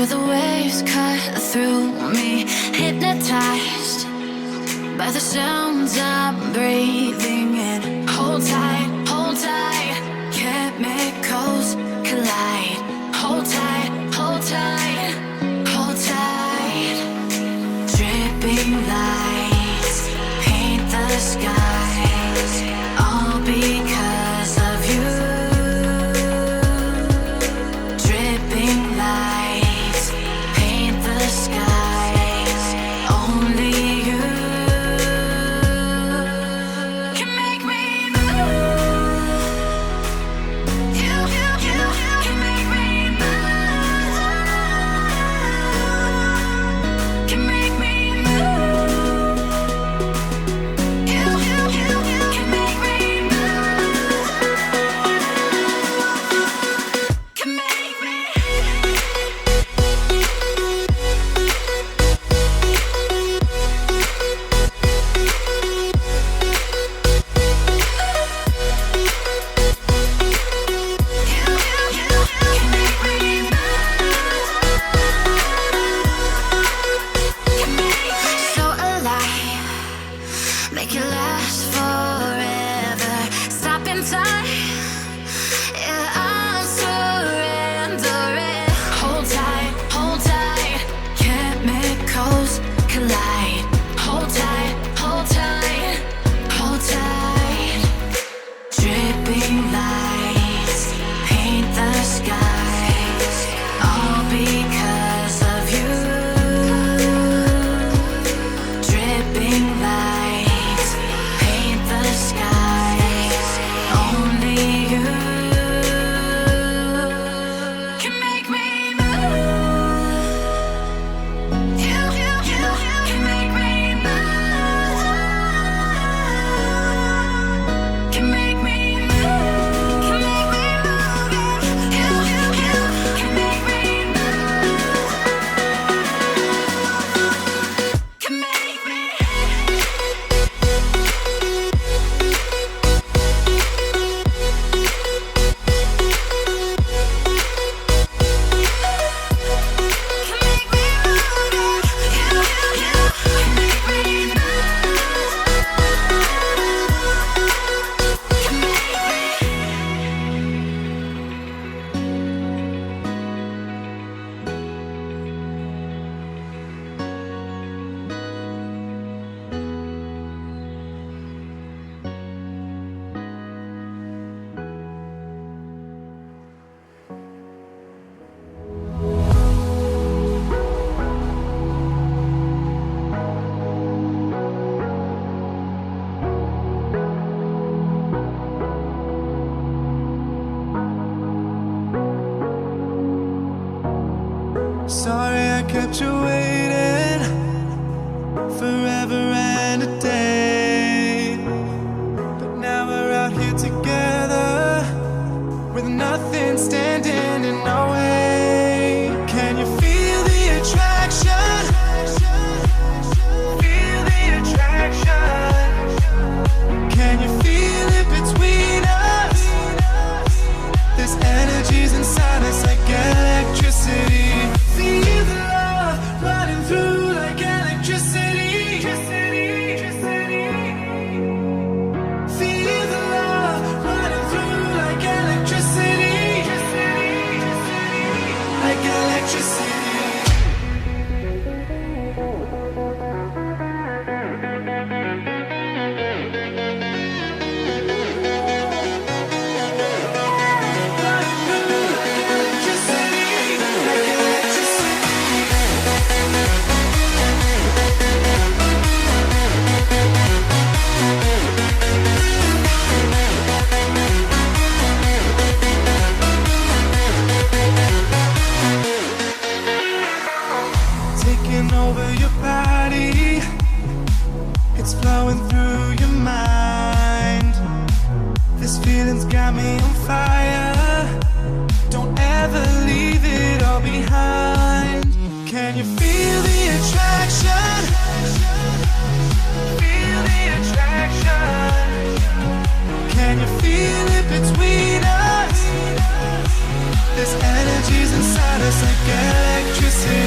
Feel the waves cut through me, hypnotized by the sounds I'm breathing in. Hold tight, chemicals collide. Hold tight, hold tight, hold tight. Dripping lights paint the skies, all because of you. Dripping lights paint the skies, only you can make me move. You can make me move. Can make me move. You can make me move. Can make me. So alive, make it last forever. Stop in time, yeah, I'm surrendering. Hold tight, chemicals collide. Hold tight, hold tight, hold tight. Dripping lights paint the skies, all because of you. Dripping lights paint the skies, only you can make me move. You can make me move. Can make me move. Can make me move. You can make me move. Can make me. Sorry I kept you waiting forever and a day. But now we're out here together with nothing standing in our way. Can you feel the attraction? Feel the attraction. Can you feel it between us? This energy's inside us like electricity. Feel the love running through like electricity. Feel the love running through like electricity. Like electricity. Taking over your body, it's flowing through your mind. This feeling's got me on fire. Don't ever leave it all behind. Can you feel the attraction? Feel the attraction. Can you feel it between us? This energy's inside us like electricity. kisses.